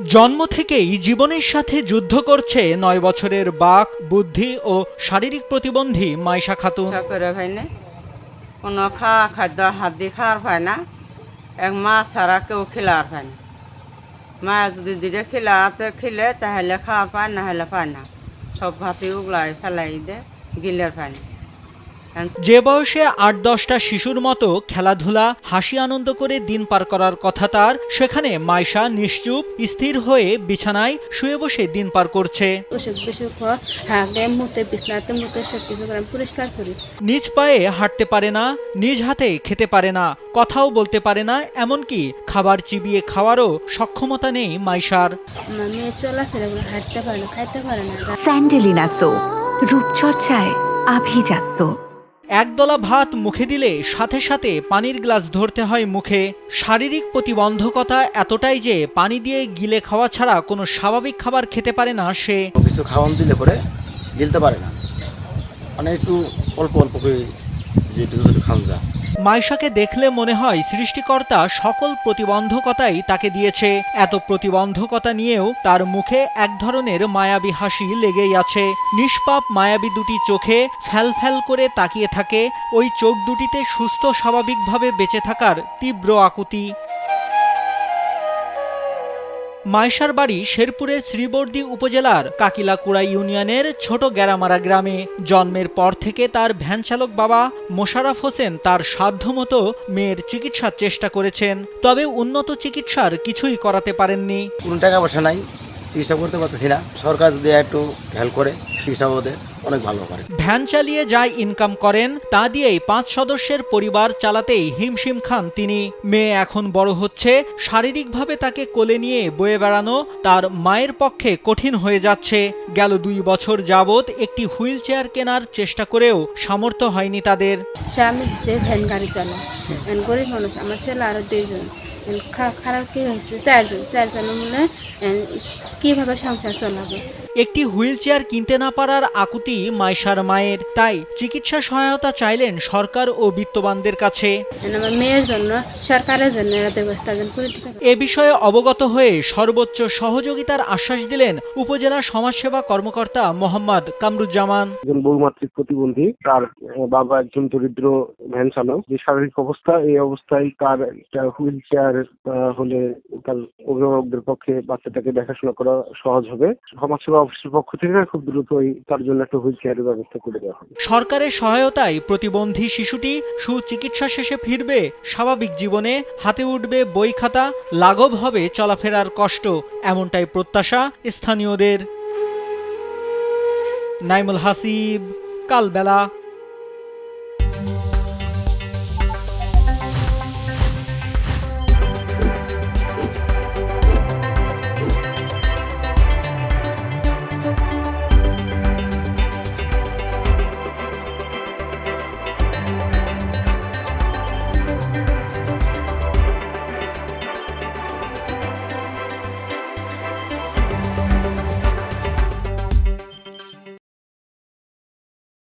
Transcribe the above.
জন্ম থেকেই জীবনের সাথে যুদ্ধ করছে ৯ বছরের বাক, বুদ্ধি ও শারীরিক প্রতিবন্ধী মাইশা খাতুন। করে ভাই না কোনো খাওয়া খাদ্য হাত দিয়ে খাওয়ার পায় না, এক মাছ ছাড়া কেউ খেলার পায় না। মাছ যদি দিলে খেলে তাহলে খাওয়ার পায় না, হলে পায় না। সব ভাতে উগলাই ফেলাই দে, গিলের পায় না। যে বয়সে ৮-১০টা শিশুর মতো খেলাধুলা হাসি আনন্দ করে দিন পার করার কথা তার, সেখানে মাইশা নিশ্চুপ স্থির হয়ে বিছানায় শুয়ে বসে দিন পার করছে। নিজ পায়ে হাঁটতে পারে না, নিজ হাতে খেতে পারে না, কথাও বলতে পারে না, এমনকি খাবার চিবিয়ে খাওয়ারও সক্ষমতা নেই মাইশার। স্যান্ডেলিনা সো, রূপচর্চায় আভিজাত্য। একদলা ভাত মুখে দিলে সাথে সাথে পানির গ্লাস ধরতে হয় মুখে। শারীরিক প্রতিবন্ধকতা এতটাই যে পানি দিয়ে গিলে খাওয়া ছাড়া কোনো স্বাভাবিক খাবার খেতে পারে না সে। কিছু খাওয়ান দিলে পরে গিলতে পারে না, মানে একটু অল্প অল্প করে যেটুকু খাওয়া যায়। মাইশাকে দেখলে মনে হয় সৃষ্টিকর্তা সকল প্রতিবন্ধকতাই তাকে দিয়েছে। এত প্রতিবন্ধকতা নিয়েও তার মুখে এক ধরনের মায়াবী হাসি লেগেই আছে। নিষ্পাপ মায়াবী দুটি চোখে ফ্যাল ফ্যাল করে তাকিয়ে থাকে, ওই চোখ দুটিতে সুস্থ স্বাভাবিকভাবে বেঁচে থাকার তীব্র আকুতি। মাইশার বাড়ি শেরপুরের শ্রীবর্দী উপজেলার কাকিলাকুড়া ইউনিয়নের ছোট গ্যারামারা গ্রামে। জন্মের পর থেকে তার ভ্যানচালক বাবা মোশাররফ হোসেন তার সাধ্যমতো মেয়ের চিকিৎসার চেষ্টা করেছেন, তবে উন্নত চিকিৎসার কিছুই করাতে পারেননি। কোনো টাকা পয়সা নাই, চিকিৎসা করতে পারতেছি না। সরকার যদি একটু হেল্প করে চিকিৎসা ওদের অনেক ভালো করে। ভ্যান চালিয়ে যা ইনকাম করেন তা দিয়েই ৫ সদস্যের পরিবার চালাতেই হিমশিম খান তিনি। মেয়ে এখন বড় হচ্ছে, শারীরিকভাবে তাকে কোলে নিয়ে বয়ে বেড়ানো তার মায়ের পক্ষে কঠিন হয়ে যাচ্ছে। গেল ২ বছর যাবৎ একটি হুইল চেয়ার কেনার চেষ্টা করেও সামর্থ্য হয়নি তাদের। স্বামী হচ্ছে ভ্যান গাড়ি চালায়, গরিব মানুষ। আমার ছেলে আরো ২জন, খারাপ কি হয়েছে চারজন মিলে কিভাবে সংসার চালাবে। একটি হুইল চেয়ার কিনতে না পারার আকুতি মাইশার মায়ের, তাই চিকিৎসা সহায়তা চাইলেন সরকার ও বিত্তবানদের কাছে। আমার মেয়ের জন্য সরকারের জন্য ব্যবস্থা করে দিতে হবে। এ বিষয়ে অবগত হয়ে সর্বোচ্চ সহযোগিতার আশ্বাস দিলেন উপজেলা সমাজসেবা কর্মকর্তা মোহাম্মদ কামরুজ্জামান। একজন বহুমাত্রিক প্রতিবন্ধী, তার বাবা একজন দরিদ্র ভ্যান চালক। যে শারীরিক অবস্থা, এই অবস্থায় তার একটা হুইল চেয়ার হলে তার অভিভাবকদের পক্ষে বাচ্চাটাকে দেখাশোনা করা সহজ হবে। সমাজসেবা অফিসের পক্ষ থেকে খুব দ্রুতই তার জন্য একটা হুইল চেয়ারের ব্যবস্থা করে দেওয়া হবে। সরকারের সহায়তায় প্রতিবন্ধী শিশুটি সুচিকিৎসা শেষে ফিরবে স্বাভাবিক জীবনে, হাতে উঠবে বই খাতা, লাঘব হবে চলাফেরার কষ্ট, এমনটাই প্রত্যাশা স্থানীয়দের। নাইমুল হাসিব, কালবেলা।